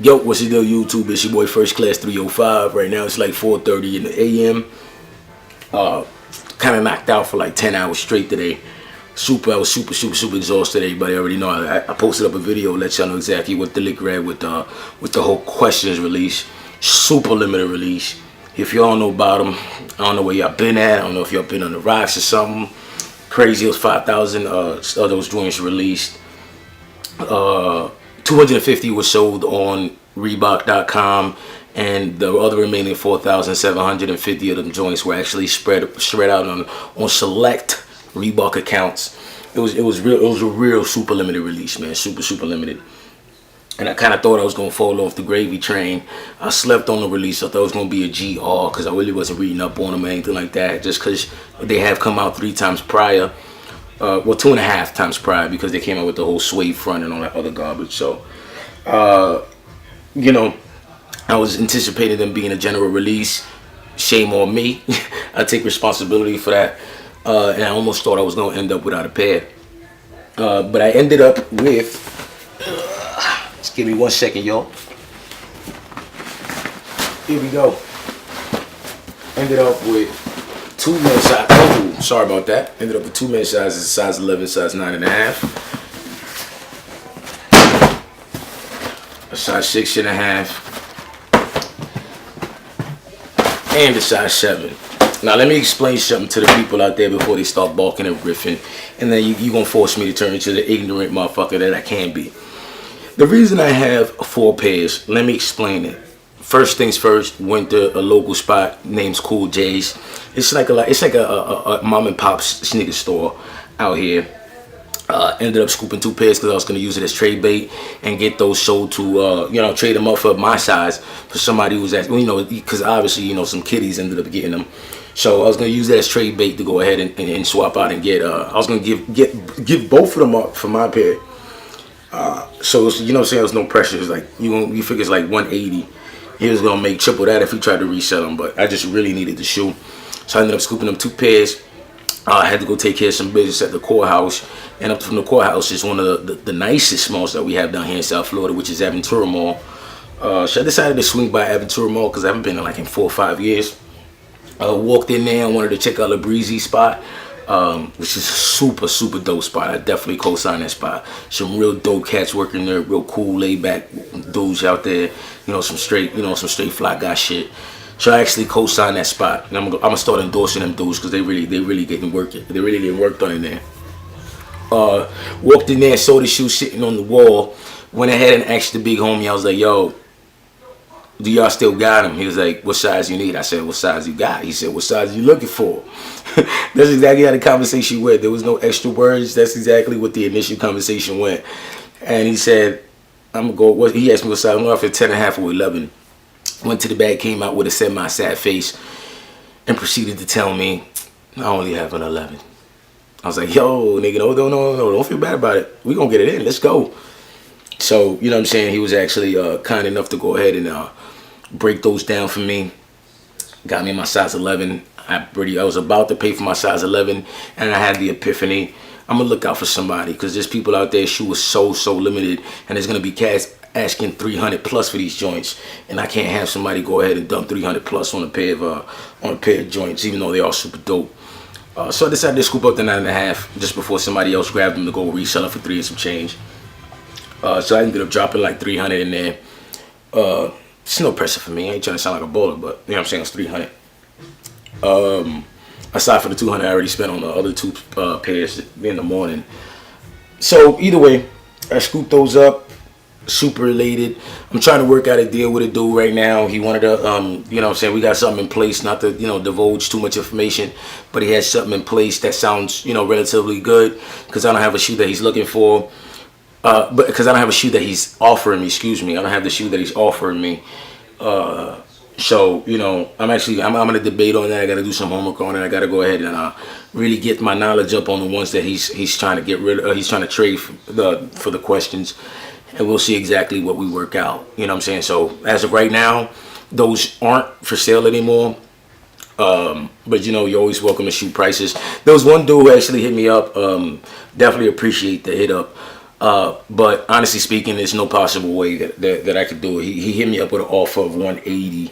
Yo, what's the deal, YouTube? It's your boy First Class 305. Right now it's like 4:30 in the AM. Kind of knocked out for like 10 hours straight today. I was super exhausted. Everybody already know. I posted up a video, let y'all know exactly what the lick read with the whole questions release, super limited release. If y'all know about them, I don't know where y'all been at. I don't know if y'all been on the rocks or something. Crazy. It was 5,000 of those joints released. 250 was sold on Reebok.com, and the other remaining 4,750 of them joints were actually spread out on select Reebok accounts. It was a real super limited release, man. Super limited. And I kind of thought I was gonna fall off the gravy train. I slept on the release. I thought it was gonna be a GR because I really wasn't reading up on them or anything like that. Just because they have come out 3 times prior. Well, 2.5 times prior, because they came out with the whole suede front and all that other garbage. So, you know, I was anticipating them being a general release. Shame on me. I take responsibility for that. And I almost thought I was going to end up without a pair. But I ended up with, just give me 1 second, y'all. Here we go. Ended up with 2 men's size. Oh, sorry about that. Ended up with 2 men's sizes, size 11, size 9.5. A size 6.5. And a size 7. Now let me explain something to the people out there before they start balking and riffing, and then you gonna force me to turn into the ignorant motherfucker that I can be. The reason I have 4 pairs, let me explain it. First things first, went to a local spot named Cool J's. It's like a mom and pop sneaker store out here. Ended up scooping 2 pairs because I was going to use it as trade bait and get those sold to, trade them up for my size for somebody who was asking, because obviously, some kiddies ended up getting them. So I was going to use that as trade bait to go ahead and swap out and get, I was going to give both of them up for my pair. So, there's no pressure. It's like, you figure it's like 180. He was going to make triple that if he tried to resell them, but I just really needed the shoe. So I ended up scooping them 2 pairs. I had to go take care of some business at the courthouse. And up from the courthouse is one of the nicest malls that we have down here in South Florida, which is Aventura Mall. So I decided to swing by Aventura Mall because I haven't been there like in 4 or 5 years. Walked in there and wanted to check out the Breezy spot, which is a super dope spot. I definitely co-sign that spot. Some real dope cats working there, real cool, laid back dudes out there. Some straight fly guy shit. So I actually co-signed that spot, and I'm gonna start endorsing them dudes because they really getting work. They really getting work done in there. Walked in there, saw the shoe sitting on the wall. Went ahead and asked the big homie. I was like, "Yo, do y'all still got them?" He was like, "What size you need?" I said, "What size you got?" He said, "What size you looking for?" That's exactly how the conversation went. There was no extra words. That's exactly what the initial conversation went. And he said, "I'm gonna go." He asked me what size. I'm going for 10.5 or 11. Went to the bag, came out with a semi-sad face, and proceeded to tell me, "I only have an 11." I was like, "Yo, nigga, no, don't feel bad about it. We gonna get it in. Let's go." So, you know what I'm saying? He was actually kind enough to go ahead and break those down for me. Got me my size 11. I was about to pay for my size 11, and I had the epiphany. I'm gonna look out for somebody because there's people out there. Shoe is so limited, and there's gonna be cats asking 300 plus for these joints, and I can't have somebody go ahead and dump 300 plus on a pair of joints, even though they are super dope. So I decided to scoop up the 9.5 just before somebody else grabbed them to go resell it for 3 and some change. So I ended up dropping like 300 in there. It's no pressure for me. I ain't trying to sound like a baller, but you know what I'm saying, it's 300. Aside from the 200 I already spent on the other 2 pairs in the morning. So either way, I scooped those up. Super elated. I'm trying to work out a deal with a dude right now. He wanted to, we got something in place, not to, divulge too much information, but he has something in place that sounds, relatively good because I don't have a shoe that he's looking for. But because I don't have a shoe that he's offering me, I don't have the shoe that he's offering me. So, I'm going to debate on that. I got to do some homework on it. I got to go ahead and really get my knowledge up on the ones that he's trying to get rid of. He's trying to trade for the questions. And we'll see exactly what we work out. You know what I'm saying? So as of right now, those aren't for sale anymore. But you're always welcome to shoot prices. There was one dude who actually hit me up. Definitely appreciate the hit up. But honestly speaking, there's no possible way that I could do it. He hit me up with an offer of 180.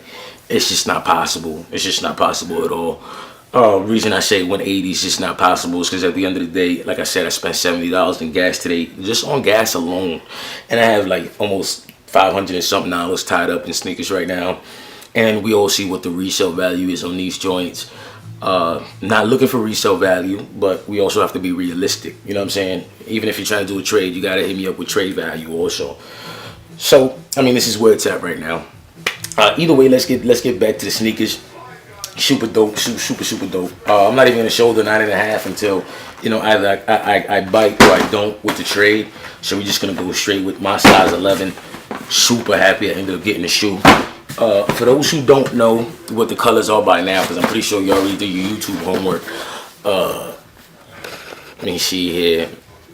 It's just not possible. It's just not possible at all. Reason I say 180 is just not possible is because at the end of the day, like I said, I spent $70 in gas today, just on gas alone. And I have like almost 500 and something dollars tied up in sneakers right now. And we all see what the resale value is on these joints. Not looking for resale value, but we also have to be realistic. You know what I'm saying? Even if you're trying to do a trade, you gotta hit me up with trade value also. So, I mean, this is where it's at right now. Either way, let's get back to the sneakers. Super dope, super dope. I'm not even gonna show the 9.5 until, you know, either I bite or I don't with the trade. So we're just gonna go straight with my size 11. Super happy I ended up getting the shoe. For those who don't know what the colors are by now, because I'm pretty sure you already did your YouTube homework. Let me see here.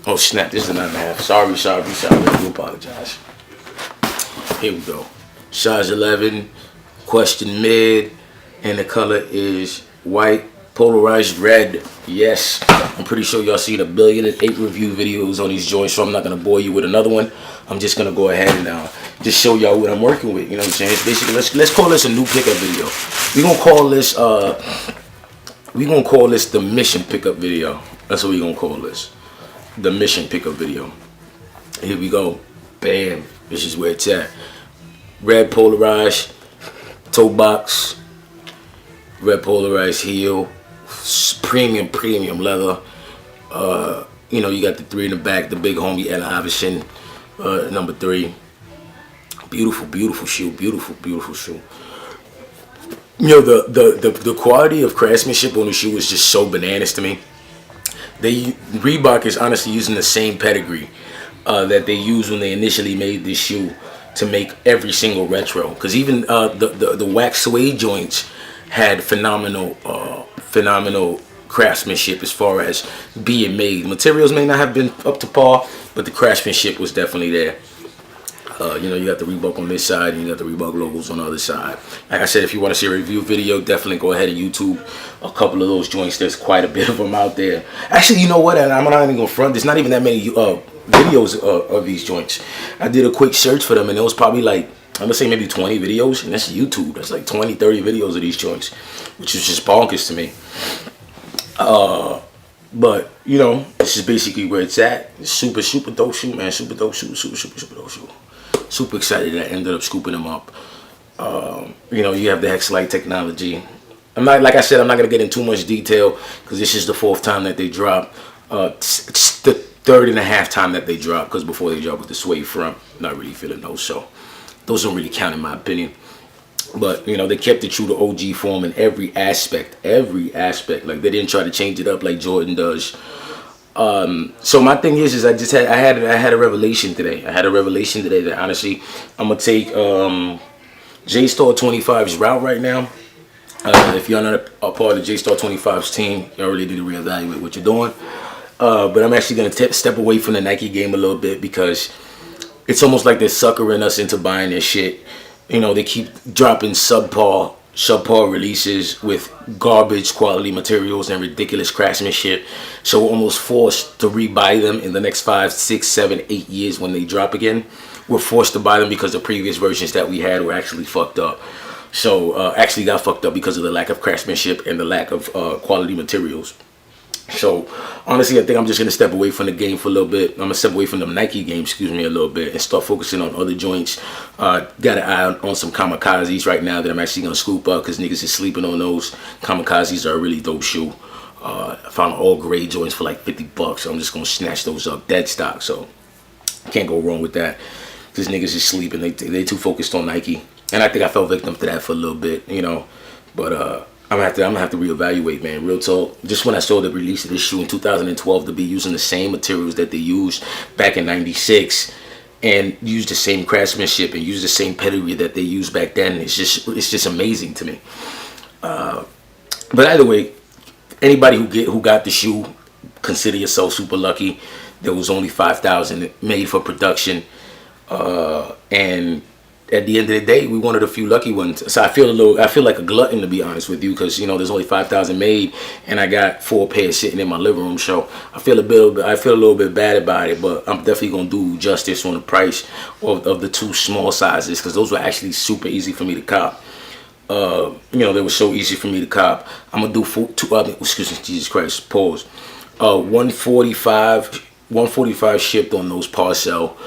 Oh snap, this is a 9.5. Sorry. I do apologize. Here we go. Size 11, question mid, and the color is white, polarized red. Yes, I'm pretty sure y'all seen 1,000,008 review videos on these joints, so I'm not gonna bore you with another one. I'm just gonna go ahead and just show y'all what I'm working with. You know what I'm saying? It's basically, let's call this a new pickup video. We're gonna call this the mission pickup video. That's what we're gonna call this, the mission pickup video. Here we go. Bam. This is where it's at. Red polarized toe box, red polarized heel, premium leather. You know, you got the 3 in the back, the big homie Allen Iverson, number 3. Beautiful shoe, beautiful shoe. You know, the quality of craftsmanship on the shoe is just so bananas to me. Reebok is honestly using the same pedigree that they used when they initially made this shoe to make every single retro. Because even the wax suede joints had phenomenal craftsmanship as far as being made. Materials may not have been up to par, but the craftsmanship was definitely there. You know, you got the Reebok on this side, and you got the Reebok logos on the other side. Like I said, if you want to see a review video, definitely go ahead and YouTube a couple of those joints. There's quite a bit of them out there. Actually, you know what? And I'm not even going to front. There's not even that many videos of these joints. I did a quick search for them, and it was probably like, I'm going to say maybe 20 videos. And that's YouTube. That's like 20, 30 videos of these joints, which is just bonkers to me. But, you know, this is basically where it's at. Super dope shoe, man. Super dope shoe. Super dope shoe. Super excited that I ended up scooping them up. You know, you have the Hex-like technology. Like I said, I'm not going to get in too much detail because this is the 4th time that they drop. It's the 3rd and a half time that they drop, because before they drop with the suede front, not really feeling those. So those don't really count in my opinion. But, you know, they kept it true to OG form in every aspect. Like, they didn't try to change it up like Jordan does. So my thing is I had a revelation today. I had a revelation today that honestly, I'm gonna take J-Star 25's route right now. If you're not a part of J-Star 25's team, you already need to reevaluate what you're doing. But I'm actually gonna step away from the Nike game a little bit, because it's almost like they're suckering us into buying their shit. You know, they keep dropping subpar releases with garbage quality materials and ridiculous craftsmanship, so we're almost forced to rebuy them in the next 5, 6, 7, 8 years when they drop again. We're forced to buy them because the previous versions that we had were actually fucked up. So actually got fucked up because of the lack of craftsmanship and the lack of quality materials. So honestly, I think I'm just gonna step away from the game for a little bit. I'm gonna step away from the Nike game, excuse me, a little bit, and start focusing on other joints. Got an eye on some kamikazes right now that I'm actually gonna scoop up, because niggas is sleeping on those. Kamikazes are a really dope shoe. I found all gray joints for like 50 bucks. So I'm just gonna snatch those up, dead stock. So can't go wrong with that. Because niggas is sleeping. They too focused on Nike, and I think I fell victim to that for a little bit, you know. But I'm gonna have to reevaluate, man. Real talk. Just when I saw the release of this shoe in 2012 to be using the same materials that they used back in '96, and use the same craftsmanship and use the same pedigree that they used back then, it's just amazing to me. But either way, anybody who got the shoe, consider yourself super lucky. There was only 5,000 made for production, and at the end of the day, we one of the few lucky ones. So I feel like a glutton, to be honest with you, because you know there's only 5,000 made, and I got 4 pairs sitting in my living room. So I feel a little bit bad about it, but I'm definitely gonna do justice on the price of the 2 small sizes, because those were actually super easy for me to cop. You know, they were so easy for me to cop. I'm gonna do excuse me, Jesus Christ, pause. 145 shipped on those parcel.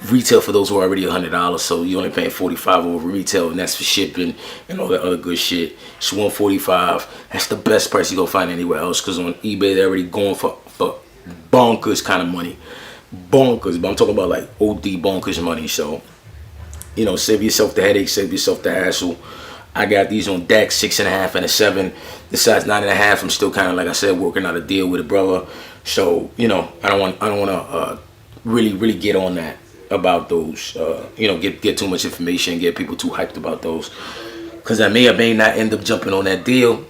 Retail for those were already $100, so you're only paying $45 over retail, and that's for shipping and all that other good shit. It's $145. That's the best price you gonna find anywhere else, because on eBay they're already going for bonkers kind of money, bonkers. But I'm talking about like OD bonkers money. So you know, save yourself the headache, save yourself the hassle. I got these on deck, 6.5 and a 7. The size 9.5. I'm still kind of, like I said, working out a deal with a brother. So you know, I don't want to really get on that about those. You know, get too much information, get people too hyped about those, because I may or may not end up jumping on that deal.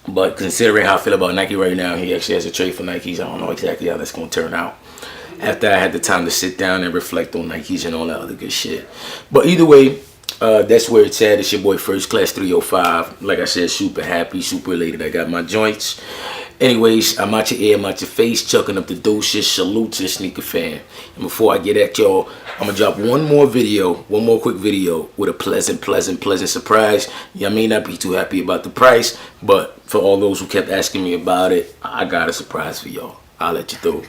But considering how I feel about Nike right now, he actually has a trade for Nikes. I don't know exactly how that's going to turn out after I had the time to sit down and reflect on Nikes and all that other good shit. But either way, that's where it's at. It's your boy First Class 305. Like I said, super happy, super elated. I got my joints. Anyways, I'm out your ear, I'm out your face, chucking up the doses. Salute to the sneaker fan. And before I get at y'all, I'm gonna drop one more quick video with a pleasant surprise. Yeah, I may not be too happy about the price, but for all those who kept asking me about it, I got a surprise for y'all. I'll let you through.